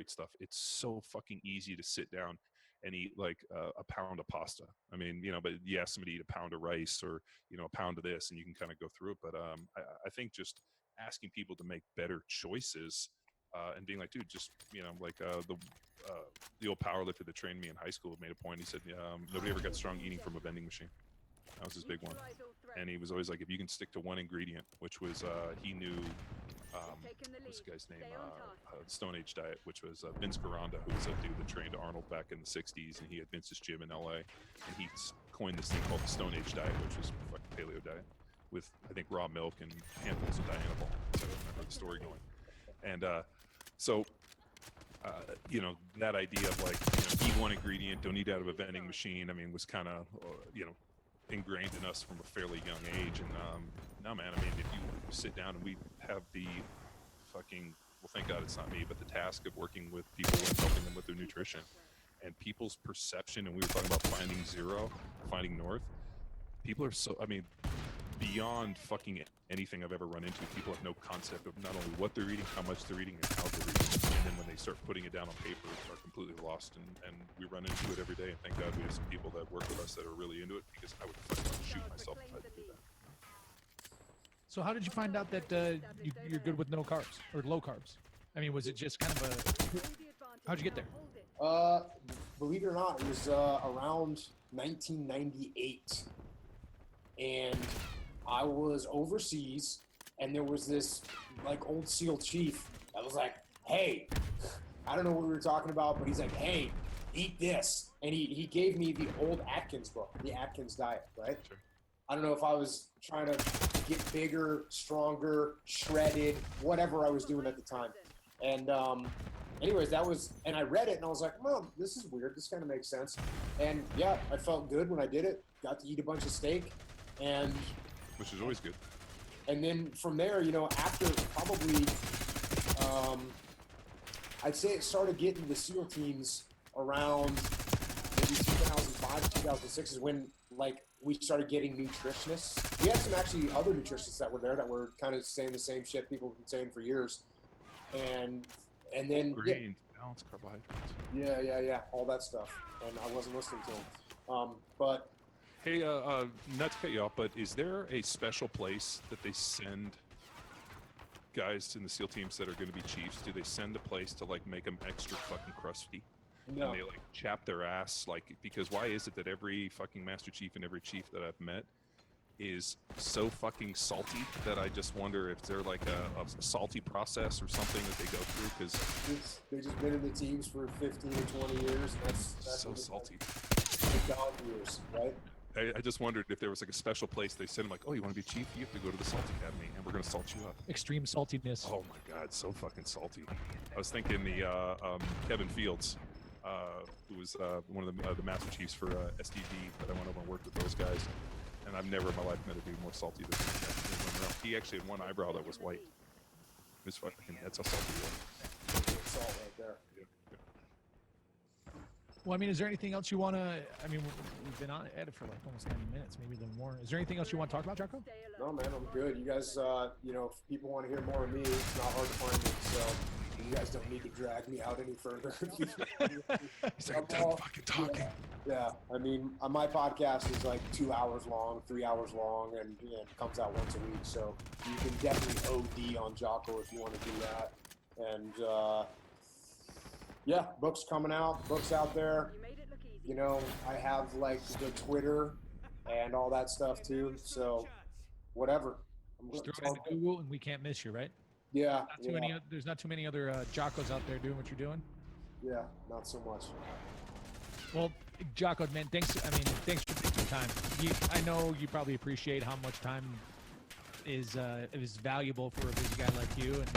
carbohydrate stuff, it's so fucking easy to sit down and eat like a pound of pasta. I mean, but you ask somebody to eat a pound of rice or, a pound of this, and you can kind of go through it. But I think just asking people to make better choices and being like, dude, just, like the old powerlifter that trained me in high school made a point. He said, nobody ever got strong eating from a vending machine. That was his big one. And he was always like, if you can stick to one ingredient, which was, he knew, what's the guy's name? Stone Age Diet, which was Vince Garanda, who was a dude that trained Arnold back in the 60s, and he had Vince's gym in LA. And he coined this thing called the Stone Age Diet, which was a paleo diet with, I think, raw milk and handfuls of Dianabol. So I don't remember the story going. And so, that idea of like, eat one ingredient, don't eat out of a vending machine, I mean, was kind of, ingrained in us from a fairly young age. And no, man, I mean, if you sit down and we have the fucking, well, thank God it's not me, but the task of working with people and helping them with their nutrition and people's perception, and we were talking about finding zero, finding north, people are so, I mean, beyond fucking anything I've ever run into, people have no concept of not only what they're eating, how much they're eating, and how they're eating. And then when they start putting it down on paper, are completely lost. And we run into it every day. And thank God we have some people that work with us that are really into it, because I would fucking shoot myself if I had to do that. So how did you find out that you're good with no carbs or low carbs? I mean, was it just kind of how'd you get there? Believe it or not, it was around 1998. And I was overseas, and there was this like old SEAL chief that was like, hey, I don't know what we were talking about, but he's like, hey, eat this. And he gave me the old Atkins book, the Atkins diet, right? Sure. I don't know if I was trying to get bigger, stronger, shredded, whatever I was doing at the time. And anyways, and I read it and I was like, well, this is weird. This kind of makes sense. And yeah, I felt good when I did it. Got to eat a bunch of steak. And which is always good. And then from there, after probably, I'd say it started getting the SEAL teams around maybe 2005, 2006 is when like we started getting nutritionists. We had some actually other nutritionists that were there that were kind of saying the same shit people have been saying for years. And then grains, balanced carbohydrates. Yeah, all that stuff. And I wasn't listening to them. But hey, not to cut you off, but is there a special place that they send guys in the SEAL teams that are going to be chiefs? Do they send a place to like make them extra fucking crusty? No. And they like chap their ass, like, because why is it that every fucking master chief and every chief that I've met is so fucking salty that I just wonder if they're like a salty process or something that they go through? Because they've just been in the teams for 15 or 20 years. And that's so salty. Dog years, right? I just wondered if there was like a special place they send them, like, oh, you want to be chief? You have to go to the Salt Academy, and we're going to salt you up. Extreme saltiness. Oh my God, so fucking salty. I was thinking the Kevin Fields, who was one of the master chiefs for SDV, that I went over and worked with those guys, and I've never in my life met a dude more salty than him. He actually had one eyebrow that was white. It was fucking, that's how salty he was. Salt right there. Yeah. Well, I mean, is there anything else you want to, I mean, we've been at it for like almost 90 minutes, maybe a little more. Is there anything else you want to talk about, Jocko? No, man, I'm good. You guys, if people want to hear more of me, it's not hard to find me, so you guys don't need to drag me out any further. He's like, I'm done fucking talking. Yeah, I mean, my podcast is like 2 hours long, 3 hours long, and it comes out once a week, so you can definitely OD on Jocko if you want to do that. And, yeah, books coming out, books out there. I have like the Twitter and all that stuff too. So whatever. Just throw it into Google and we can't miss you, right? Yeah. There's not too many other Jockos out there doing what you're doing. Yeah, not so much. Well, Jocko, man, thanks for taking the time. I know you probably appreciate how much time is valuable for a busy guy like you. And